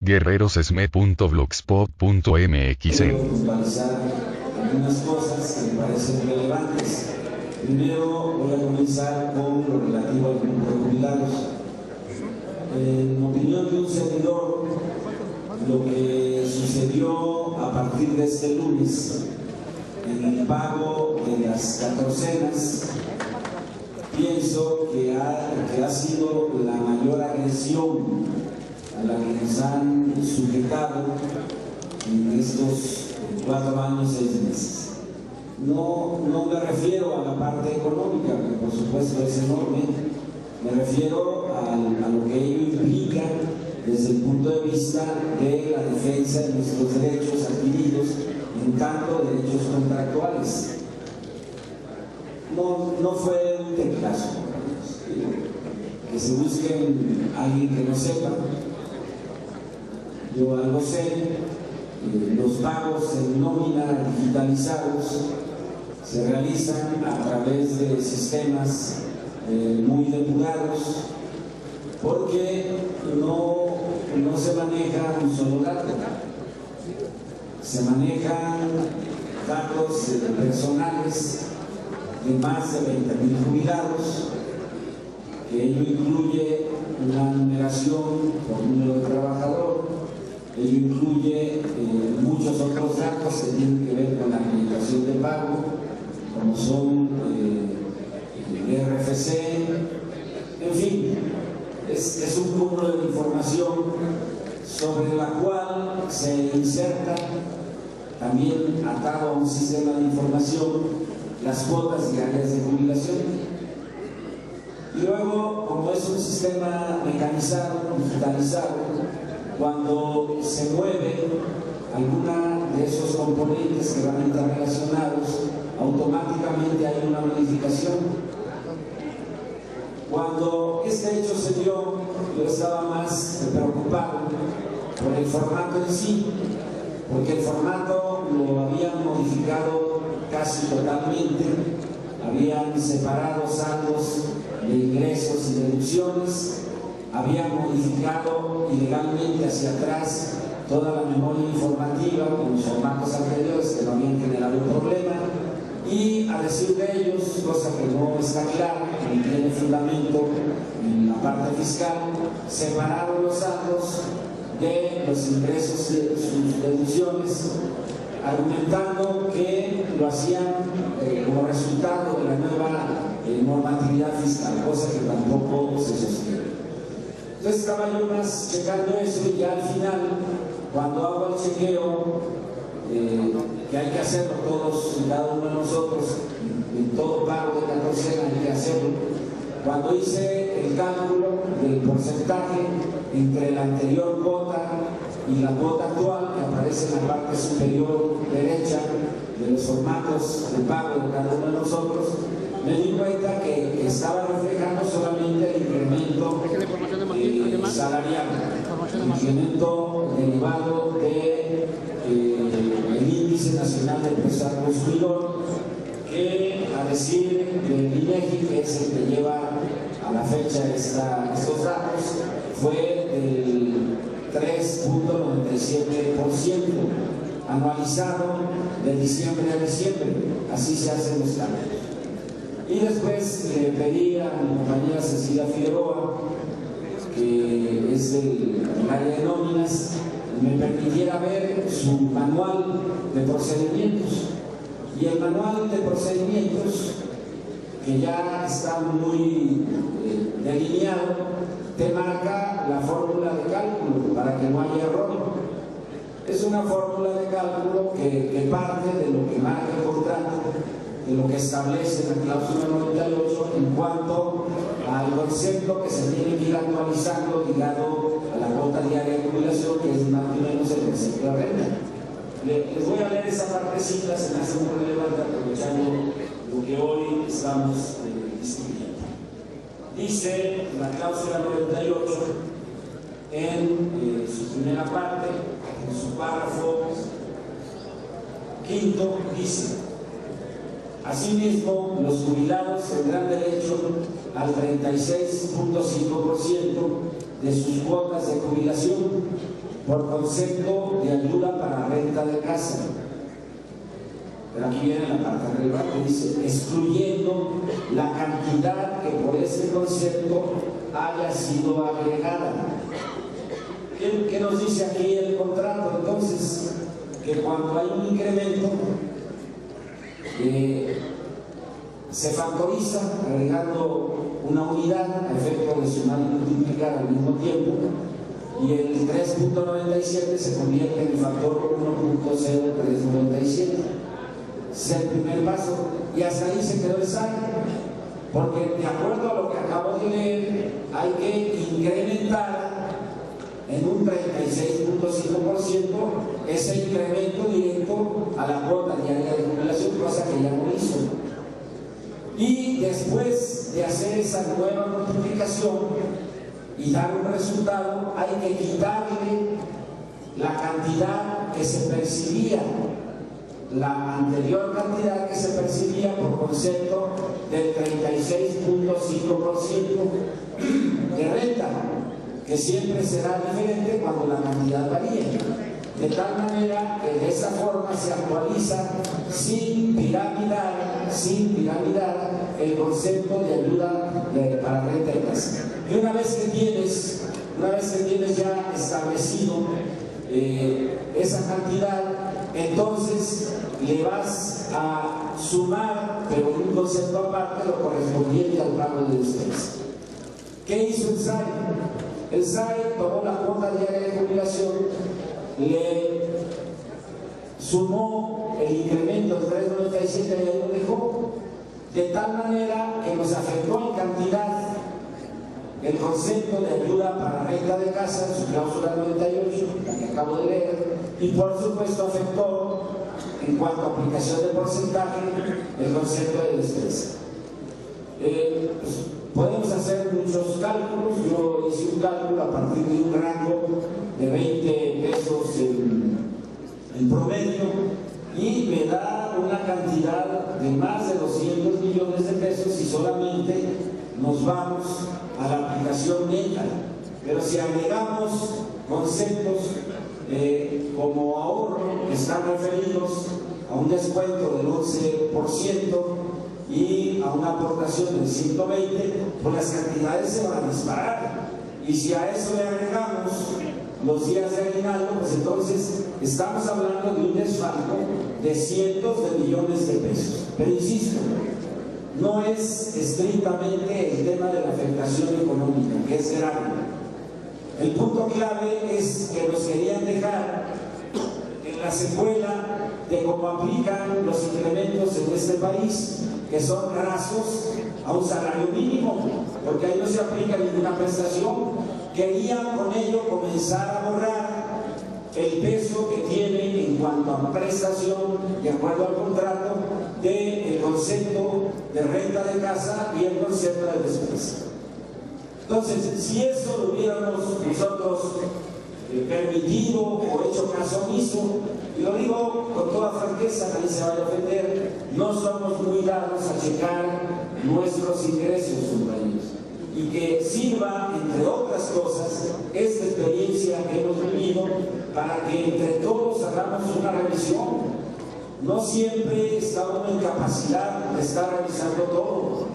guerrerosesme.blogspot.mx. Quiero puntualizar algunas cosas que me parecen relevantes. Primero voy a comenzar con lo relativo al grupo de jubilados. En opinión de un servidor, lo que sucedió a partir de este lunes en el pago de las catorcenas, pienso que ha sido la mayor agresión a la que nos han sujetado en estos 4 años, 6 meses. No me refiero a la parte económica, que por supuesto es enorme, me refiero a lo que ello implica desde el punto de vista de la defensa de nuestros derechos adquiridos, en tanto derechos contractuales. No fue un teclazo, que se busquen a alguien que no sepa. Yo algo sé, los pagos en nómina digitalizados se realizan a través de sistemas muy depurados, porque no se maneja un solo dato, se manejan datos personales de más de 20.000 jubilados, que ello incluye una numeración por número de trabajador, ello incluye muchos otros datos que tienen que ver con la administración de pago, como son el RFC, en fin, es un cúmulo de información sobre la cual se inserta, también atado a un sistema de información, las cuotas diarias de jubilación. Y luego, como es un sistema mecanizado, digitalizado, cuando se mueve alguna de esos componentes que van a estar relacionados, automáticamente hay una modificación. Cuando este hecho se dio, yo estaba más preocupado por el formato en sí, porque el formato lo habían modificado casi totalmente, habían separado saldos de ingresos y deducciones, habían modificado ilegalmente hacia atrás toda la memoria informativa con los formatos anteriores que no habían generado un problema, y a decir de ellos, cosa que no está clara, ni tiene fundamento en la parte fiscal, separaron los saldos de los ingresos y sus deducciones, argumentando que lo hacían como resultado de la nueva normatividad fiscal, cosa que tampoco se sostiene. Entonces estaba yo más checando eso, y ya al final, cuando hago el chequeo, que hay que hacerlo todos y cada uno de nosotros, en todo pago de 14 hay que hacerlo, cuando hice el cálculo del porcentaje entre la anterior cuota y la cuota actual, que aparece en la parte superior derecha de los formatos de pago de cada uno de nosotros, me di cuenta que estaba reflejando solamente el incremento salarial, el incremento derivado del índice nacional del precio al consumidor, que a decir del INEGI, que es el que lleva a la fecha estos datos, fue del 3.97% anualizado de diciembre a diciembre. Así se hacen los cálculos. Y después le pedí a mi compañera Cecilia Figueroa, que es del área de nóminas, me permitiera ver su manual de procedimientos. Y el manual de procedimientos, que ya está muy delineado, te marca la fórmula de cálculo para que no haya error. Es una fórmula de cálculo que parte de lo que marca el contrato, de lo que establece la cláusula 98 en cuanto al concepto que se tiene que ir actualizando ligado a la cuota diaria de jubilación, que es más o menos el concepto de renta. Les voy a leer esa partecita, se me hace muy relevante aprovechando lo que hoy estamos discutiendo. Dice la cláusula 98 en su primera parte, en su párrafo quinto, dice: asimismo, los jubilados tendrán derecho al 36.5% de sus cuotas de jubilación por concepto de ayuda para renta de casa. Pero aquí viene la parte relevante, dice, excluyendo la cantidad que por ese concepto haya sido agregada. ¿Qué nos dice aquí el contrato? Entonces, que cuando hay un incremento, se factoriza agregando una unidad a efecto de sumar y multiplicar al mismo tiempo, y el 3.97 se convierte en el factor 1.0397. Es el primer paso, y hasta ahí se quedó el SAI, porque de acuerdo a lo que acabo de leer, hay que incrementar en un 36.5% ese incremento directo a la cuota diaria de jubilación, cosa que ya no hizo. Y después de hacer esa nueva multiplicación y dar un resultado, hay que quitarle la cantidad que se percibía, la anterior cantidad que se percibía por concepto del 36.5% de renta, que siempre será diferente cuando la cantidad varía, de tal manera que de esa forma se actualiza sin piramidar el concepto de ayuda para renta de casa. Y una vez que tienes ya establecido esa cantidad, entonces le vas a sumar, pero en un concepto aparte, lo correspondiente al pago de ustedes. ¿Qué hizo el SAI? El SAI tomó la cuota diaria de jubilación, le sumó el incremento del 3.97 y ahí lo dejó, de tal manera que nos afectó en cantidad el concepto de ayuda para renta de casa, en su cláusula 98, la que acabo de leer, y por supuesto afectó, en cuanto a aplicación de porcentaje, el concepto de despesa. Podemos hacer muchos cálculos. Yo hice un cálculo a partir de un rango de 20 pesos en promedio, y me da una cantidad de más de 200 millones de pesos si solamente nos vamos a la aplicación neta. Pero si agregamos conceptos como ahorro, que están referidos a un descuento del 11% y a una aportación del 120, pues las cantidades se van a disparar. Y si a eso le agregamos los días de aguinaldo, pues entonces estamos hablando de un desfalco de cientos de millones de pesos. Pero insisto, no es estrictamente el tema de la afectación económica, que es grave. El punto clave es que nos querían dejar en la secuela de cómo aplican los incrementos en este país, que son rasos a un salario mínimo, porque ahí no se aplica ninguna prestación. Querían con ello comenzar a borrar el peso que tiene en cuanto a prestación, de acuerdo al contrato, del concepto de renta de casa y el concepto de despesa. Entonces, si eso lo hubiéramos nosotros permitido o hecho caso omiso, y lo digo con toda franqueza, nadie se vaya a ofender, no somos muy dados a checar nuestros ingresos, compañeros, y que sirva, entre otras cosas, esta experiencia que hemos vivido para que entre todos hagamos una revisión. No siempre está uno en capacidad de estar revisando todo,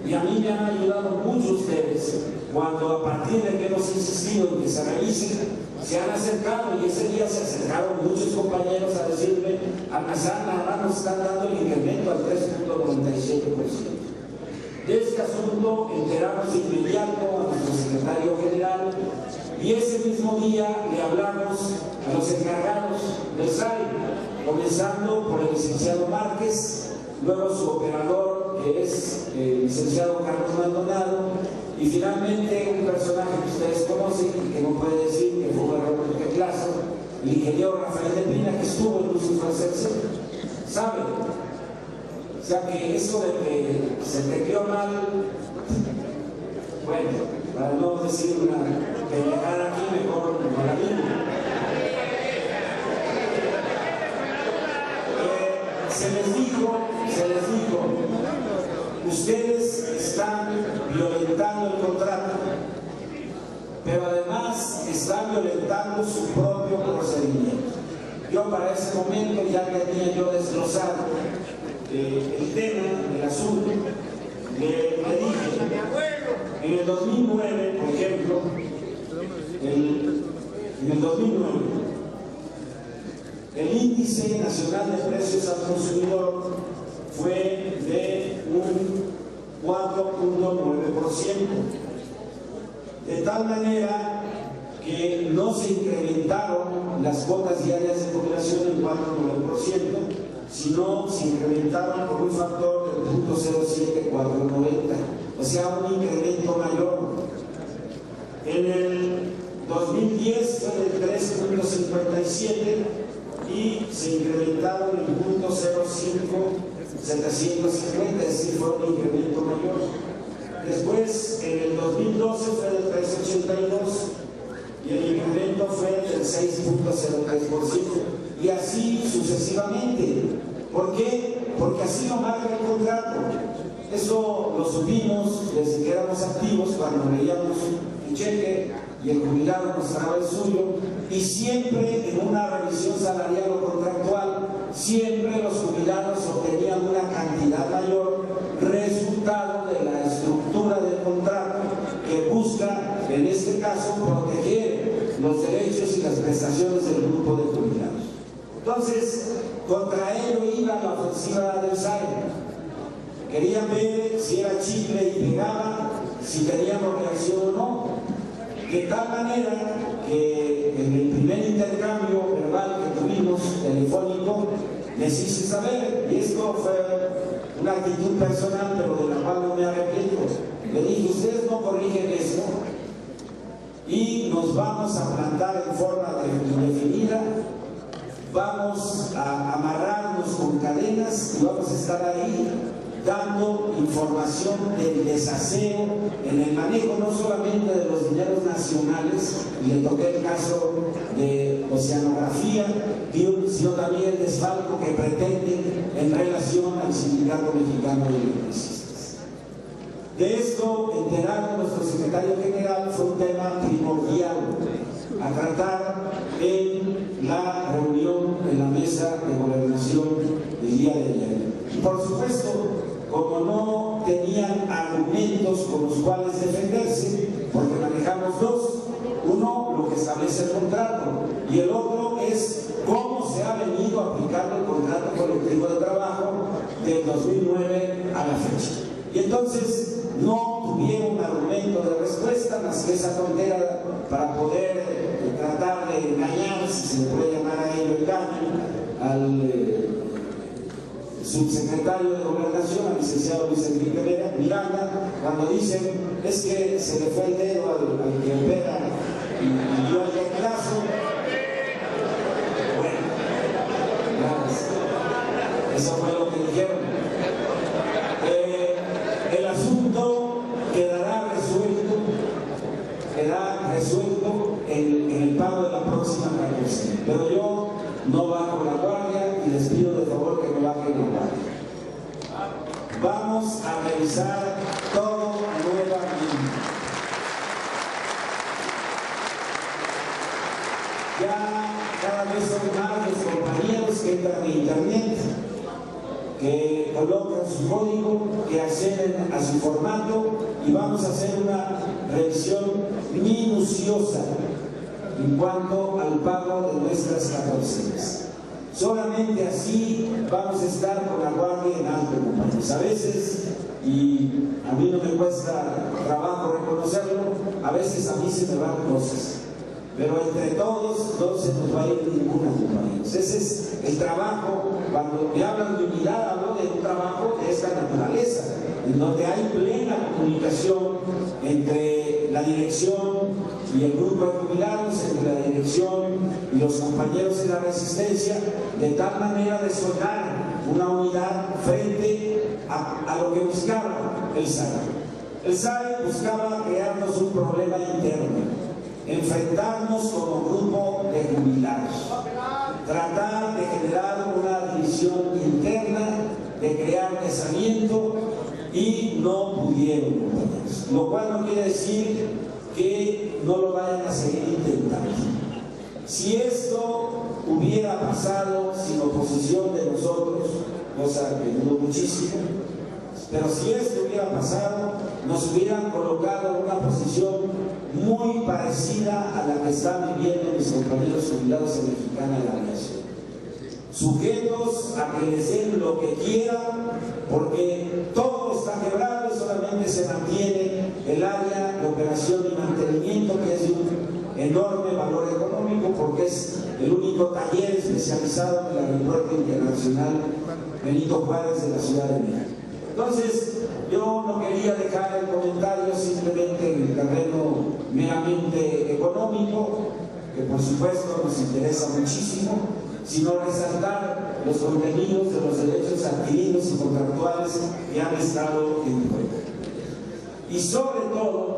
y a mí me han ayudado mucho ustedes cuando, a partir de que hemos insistido en que se revisen, se han acercado, y ese día se acercaron muchos compañeros a decirme: Almazán, nada más nos están dando el incremento al 3.97%. De este asunto enteramos de inmediato a nuestro secretario general, y ese mismo día le hablamos a los encargados del SAI, comenzando por el licenciado Márquez, luego su operador, que es el licenciado Carlos Maldonado, y finalmente un personaje que ustedes conocen y que no puede decir que fue un error de clase, el ingeniero Rafael de Pina, que estuvo incluso en francés, ¿sabe? O sea que eso de que se te quedó mal, bueno, para no decir una pendejada aquí, mejor no la digo. Se les dijo, ustedes están violentando el contrato, pero además están violentando su propio Yo para ese momento ya tenía yo desglosado el tema, el asunto. Le dije, en el 2009, por ejemplo, en el 2009, el índice nacional de precios al consumidor fue de un 4.9%, de tal manera que no se incrementaron las cuotas diarias de jubilación en 4.9%, sino se incrementaron por un factor del 0.07490, o sea, un incremento mayor. En el 2010 fue del 3.57 y se incrementaron en 0.05750, es decir, fue un incremento mayor. Después, en el 2012 fue del 3.82 y el incremento fue del 6.03%, y así sucesivamente. ¿Por qué? Porque así lo marca el contrato. Eso lo supimos desde que éramos activos, cuando veíamos un cheque y el jubilado mostraba el suyo, y siempre en una revisión salarial o contractual, siempre los jubilados obtenían una cantidad mayor, resultado de la estructura del contrato que busca, en este caso, proteger los derechos y las prestaciones del grupo de jubilados. Entonces, contra ello iba la ofensiva del SAE. Querían ver si era chicle y pegaba, si teníamos reacción o no. De tal manera que en el primer intercambio verbal que tuvimos, telefónico, les hice saber, y esto fue una actitud personal, pero de la cual no me arrepiento. Le dije, ustedes no corrigen esto y nos vamos a plantar en forma indefinida, vamos a amarrarnos con cadenas y vamos a estar ahí dando información del desaseo en el manejo no solamente de los dineros nacionales, y le toqué el caso de oceanografía, sino también el desfalco que pretenden en relación al Sindicato Mexicano de Electricistas. De esto, enterado nuestro secretario general, fue un tema primordial a tratar en la reunión de la mesa de gobernación del día de ayer. Y por supuesto, como no tenían argumentos con los cuales defenderse, porque manejamos dos: uno, lo que establece el contrato, y el otro es cómo se ha venido aplicando el contrato colectivo de trabajo del 2009 a la fecha. Y entonces no tuvieron argumento de respuesta más que esa tontera para poder tratar de engañar, si se le puede llamar a ello engaño, al subsecretario de Gobernación, al licenciado Luis Enrique Miranda, cuando dicen es que se le fue el dedo al que opera y dio el declazo. Bueno, eso fue lo que dijeron. El asunto quedará resuelto en el pago de la próxima quincena. Pero yo no bajo la guardia y les pido de favor que no bajen la guardia. Vamos a revisar todo nuevamente. Ya cada vez son más los compañeros que entran en internet, que colocan su código, que acceden a su formato, y vamos a hacer una revisión minuciosa en cuanto al pago de nuestras 14. Solamente así vamos a estar con la guardia en alto, compañeros. A veces, y a mí no me cuesta trabajo reconocerlo, a veces a mí se me van cosas, pero entre todos no se nos va a ir ninguna, compañeros. Ese es el trabajo. Cuando me hablan de unidad, hablo de un trabajo de esta naturaleza, en donde hay plena comunicación entre la dirección y el grupo de jubilados, entre la dirección y los compañeros de la resistencia, de tal manera de sonar una unidad frente a lo que buscaba el SAE. El SAE buscaba crearnos un problema interno, enfrentarnos como grupo de jubilados, tratar de generar una división interna, de crear desaliento, y no pudieron, compañeros. Lo cual no quiere decir que no lo vayan a seguir intentando. Si esto hubiera pasado sin oposición de nosotros, cosa que dudo muchísimo, pero si esto hubiera pasado, nos hubieran colocado en una posición muy parecida a la que están viviendo mis compañeros jubilados en Mexicana de la Aviación. Sujetos a que les den lo que quieran, porque todo está quebrado y solamente se mantiene el área de operación y mantenimiento, que es de un enorme valor económico, porque es el único taller especializado en el Aeropuerto Internacional Benito Juárez de la Ciudad de México. Entonces, yo no quería dejar el comentario simplemente en el terreno meramente económico, que por supuesto nos interesa muchísimo, sino resaltar los contenidos de los derechos adquiridos y contractuales que han estado en juego. Y sobre todo,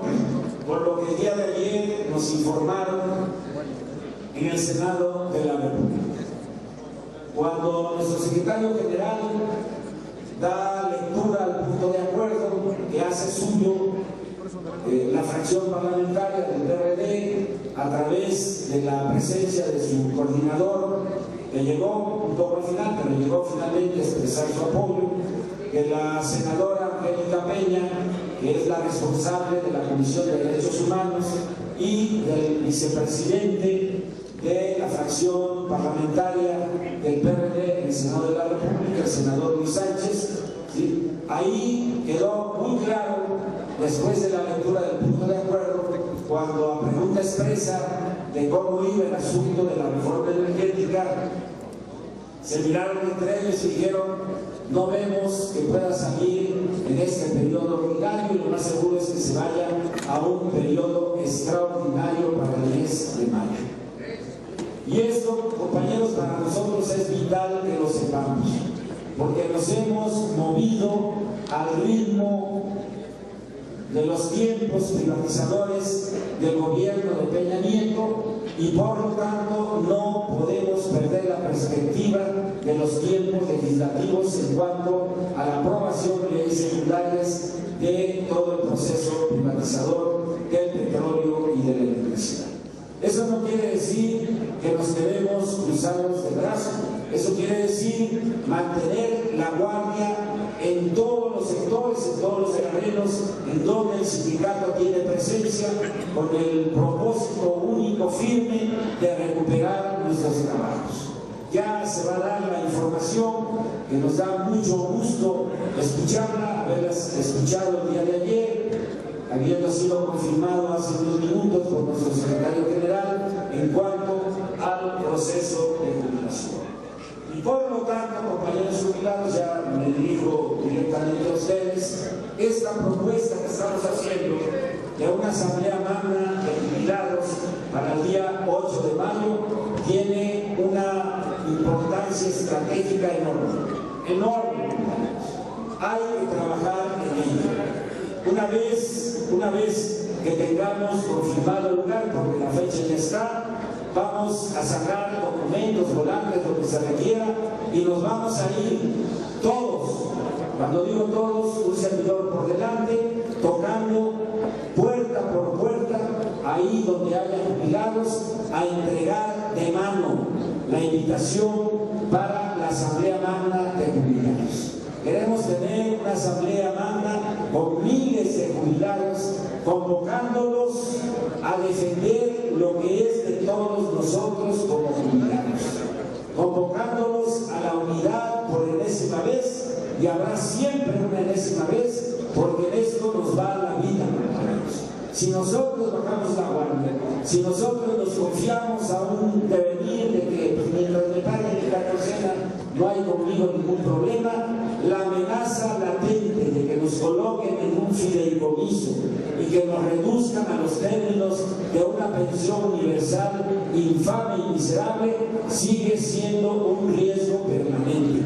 por lo que el día de ayer nos informaron en el Senado de la República. Cuando nuestro secretario general da lectura al punto de acuerdo que hace suyo la fracción parlamentaria del PRD a través de la presencia de su coordinador, que llegó un poco al final, pero llegó finalmente a expresar su apoyo, que la senadora Angélica Peña, que es la responsable de la Comisión de Derechos Humanos, y del vicepresidente de la fracción parlamentaria del PRD en el Senado de la República, el senador Luis Sánchez, ¿sí? Ahí quedó muy claro, después de la lectura del punto de acuerdo, cuando a pregunta expresa de cómo iba el asunto de la reforma energética, se miraron entre ellos y dijeron: no vemos que pueda salir en este periodo ordinario, y lo más seguro es que se vaya a un periodo extraordinario para el mes de mayo. Y esto, compañeros, para nosotros es vital que lo sepamos, porque nos hemos movido al ritmo de los tiempos privatizadores del gobierno de Peña Nieto, y por lo tanto no podemos perder la perspectiva de los tiempos legislativos en cuanto a la aprobación de leyes secundarias de todo el proceso privatizador del petróleo y de la electricidad. Eso no quiere decir que nos quedemos cruzados de brazos, eso quiere decir mantener la guardia en todos los sectores, en todos los terrenos en donde el sindicato tiene presencia, con el propósito único firme de recuperar nuestros trabajos. Ya se va a dar la información, que nos da mucho gusto escucharla, haberla escuchado el día de ayer, habiendo sido confirmado hace unos minutos por nuestro secretario general en cuanto al proceso de jubilación. Y por lo tanto, compañeros jubilados, ya me dirijo directamente a ustedes, esta propuesta que estamos haciendo de una asamblea magna de jubilados para el día 8 de mayo tiene una importancia estratégica enorme. Hay que trabajar en ello. Una vez que tengamos confirmado el lugar, porque la fecha ya está, vamos a sacar documentos, volantes, lo que se requiera, y nos vamos a ir todos, cuando digo todos, un servidor por delante, tocando puerta por puerta, ahí donde haya jubilados, a entregar de mano la invitación para la Asamblea Magna de Jubilados. Queremos tener una asamblea magna con miles de jubilados, convocándolos a defender lo que es de todos nosotros como jubilados, convocándolos a la unidad por enésima vez, y habrá siempre una enésima vez, porque en esto nos va la vida, compañeros. Si nosotros bajamos la guardia, si nosotros nos confiamos a un devenir de que pues, mientras me paguen mi quincena no hay conmigo ningún problema, la amenaza latente de que nos coloquen en un fideicomiso y que nos reduzcan a los términos de una pensión universal infame y miserable sigue siendo un riesgo permanente.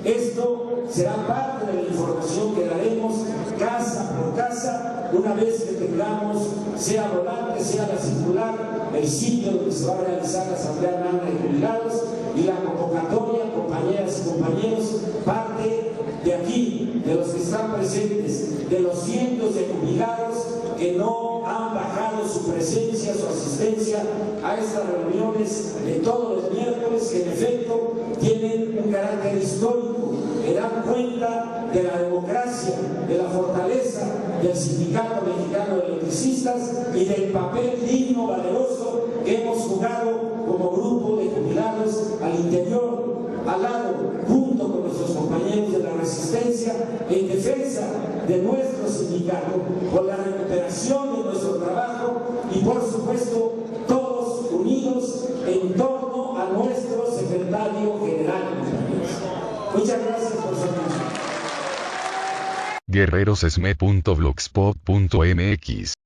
Esto será parte de la información que daremos casa por casa una vez que tengamos, sea volante, sea la circular, el sitio donde se va a realizar la Asamblea Magna de Jubilados y la convocatoria, compañeras y compañeros, parte de aquí, de los que están presentes, de los cientos de jubilados que no han bajado su presencia, su asistencia a estas reuniones de todos los miércoles, que en efecto tienen un carácter histórico, que dan cuenta de la democracia, de la fortaleza del Sindicato Mexicano de Electricistas y del papel digno, valeroso que hemos jugado como grupo de jubilados al interior, al lado, junto con nuestros compañeros de la resistencia, en defensa de nuestro sindicato, por la recuperación de nuestro trabajo y, por supuesto, todos unidos en torno a nuestro secretario general. Muchas gracias por su atención. guerrerosesme.blogspot.mx